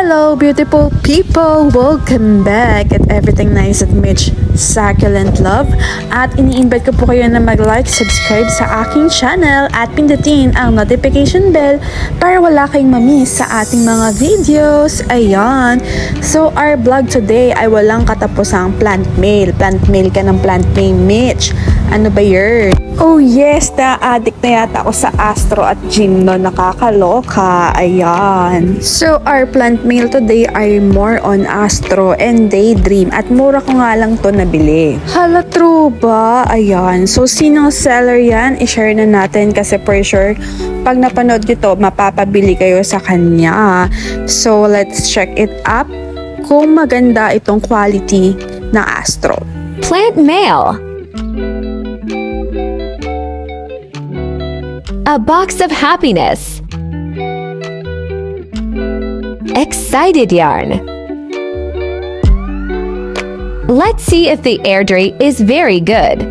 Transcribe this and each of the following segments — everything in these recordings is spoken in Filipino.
Hello beautiful people! Welcome back at Everything Nice at Mitch Succulent Love. At ini-invite ko po kayo na mag-like, subscribe sa aking channel at pindutin ang notification bell para wala kayong mamiss sa ating mga videos. Ayan. So our vlog today ay walang katapusang plant mail. Plant mail ka ng plant mail, Mitch. Ano ba yun? Oh yes, na-addict na yata ako sa Astro at Gymno. Nakakaloka. Ayan. So, our plant mail today ay more on Astro and Daydream. At mura ko nga lang to nabili. Hala, true ba? Ayan. So, sinong seller yan? I-share na natin kasi for sure, pag napanood nyo to, mapapabili kayo sa kanya. So, let's check it up kung maganda itong quality ng Astro. Plant mail. A box of happiness. Excited yarn. Let's see if the airdrie is very good.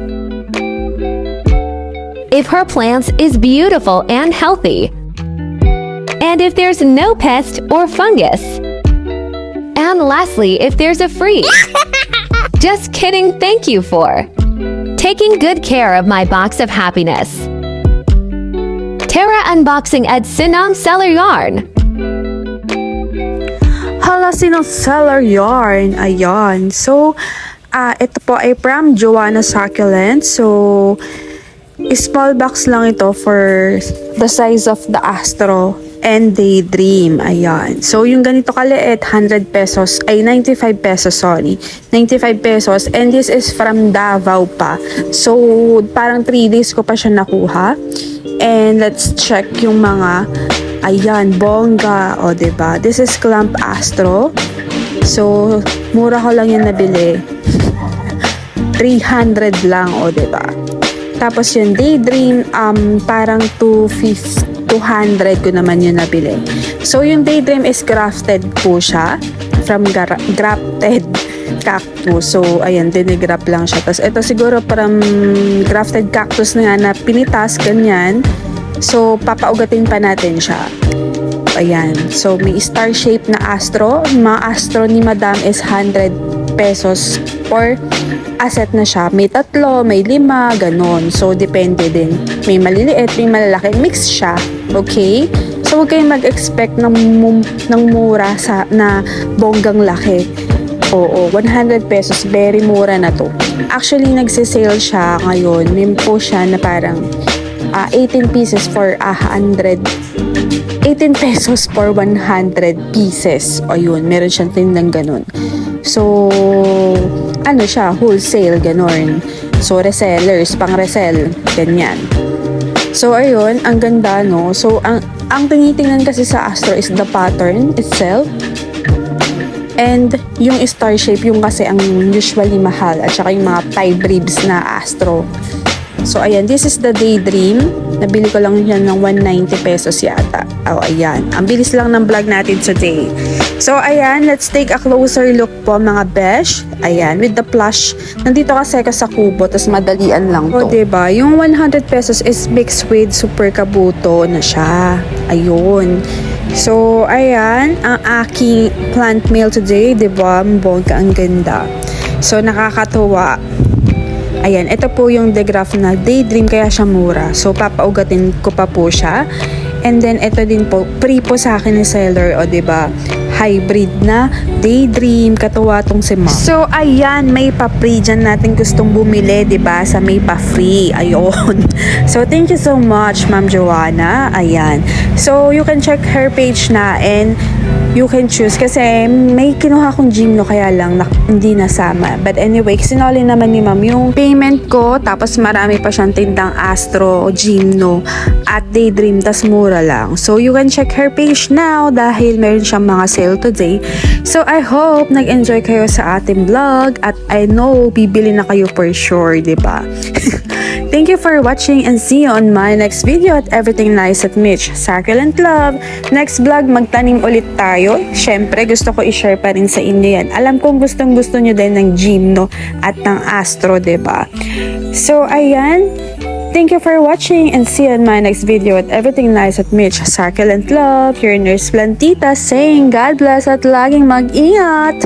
If her plants is beautiful and healthy. And if there's no pest or fungus. And lastly, if there's a free. Just kidding, thank you for taking good care of my box of happiness. Tara unboxing at Sinam Seller Yarn. Hala, sinong seller yarn? Ayan. So, ito po ay from Joanna Succulent. So, small box lang ito for the size of the Astro and Daydream. Ayan. So, yung ganito kaliit, 100 pesos, ay 95 pesos, sorry. 95 pesos. And this is from Davao pa. So, parang 3 days ko pa siya nakuha. And let's check yung mga, ayan, bongga, o diba? This is Clamp Astro. So, mura ko lang yan nabili. 300 lang, o diba? Tapos yung Daydream, parang 200 ko naman yun nabili. So, yung Daydream is grafted po siya. From grafted cactus. So, ayan, dinigrap lang siya. Tapos, ito siguro parang grafted cactus na nga na pinitas, ganyan. So, papaugatin pa natin siya. Ayan. So, may star shape na Astro. Mga Astro ni Madam is 100 pesos per asset na siya. May 3, may 5, ganon. So, depende din. May maliliit, may malalaki. Mix siya. Okay? So, huwag kayong mag-expect ng mura na bonggang laki. Oo, 100 pesos. Very mura na to. Actually, nagsisale siya ngayon. May po siya na parang 18 pieces for 100. 18 pesos for 100 pieces. O yun, meron siyang tindang ganun. So, ano siya, wholesale, ganun. So, resellers, pang resell, ganyan. So, ayun, ang ganda, no? So, ang tinitingnan kasi sa Astro is the pattern itself. And yung star shape, yung kasi ang usually mahal. At saka yung mga 5 ribs na Astro. So, ayan. This is the Daydream. Nabili ko lang yan ng 190 pesos yata. Oh, ayan. Ang bilis lang ng vlog natin today. So, ayan. Let's take a closer look po, mga besh. Ayan. With the plush. Nandito kasi ako sa kubo. Tapos madalian lang to. O, diba? Yung 100 pesos is mixed with super kabuto na siya. Ayun. So, ayan, ang aking plant mail today, diba? Bongga, ang ganda. So, nakakatuwa. Ayan, ito po yung degraph na Daydream, kaya siya mura. So, papaugatin ko pa po siya. And then, ito din po, free po sa akin ni seller, o diba? Hybrid na Daydream, katuwa tong si Ma'am. So, ayan, may pa-free dyan natin gustong bumili, diba? Sa may pa-free, ayun. So, thank you so much, Ma'am Joanna. Ayan. So, you can check her page na and you can choose kasi may kinuha kong Gymno kaya lang hindi nasama. But anyway, sinoli naman ni Ma'am yung payment ko, tapos marami pa siyang tindang Astro o Gymno at Daydream, tas mura lang. So, you can check her page now dahil meron siyang mga sale today. So, I hope nag-enjoy kayo sa ating vlog at I know bibili na kayo for sure, diba? Thank you for watching and see you on my next video at Everything Nice at Mitch Succulent Love. Next vlog, magtanim ulit tayo. Syempre, gusto ko i-share pa rin sa inyo yan. Alam kong gustong-gusto nyo din ng Gymno at ng Astro, diba? So, ayan. Thank you for watching and see you in my next video at Everything Nice at Mitch. Succulent love, your nurse Plantita saying God bless at laging mag-ingat!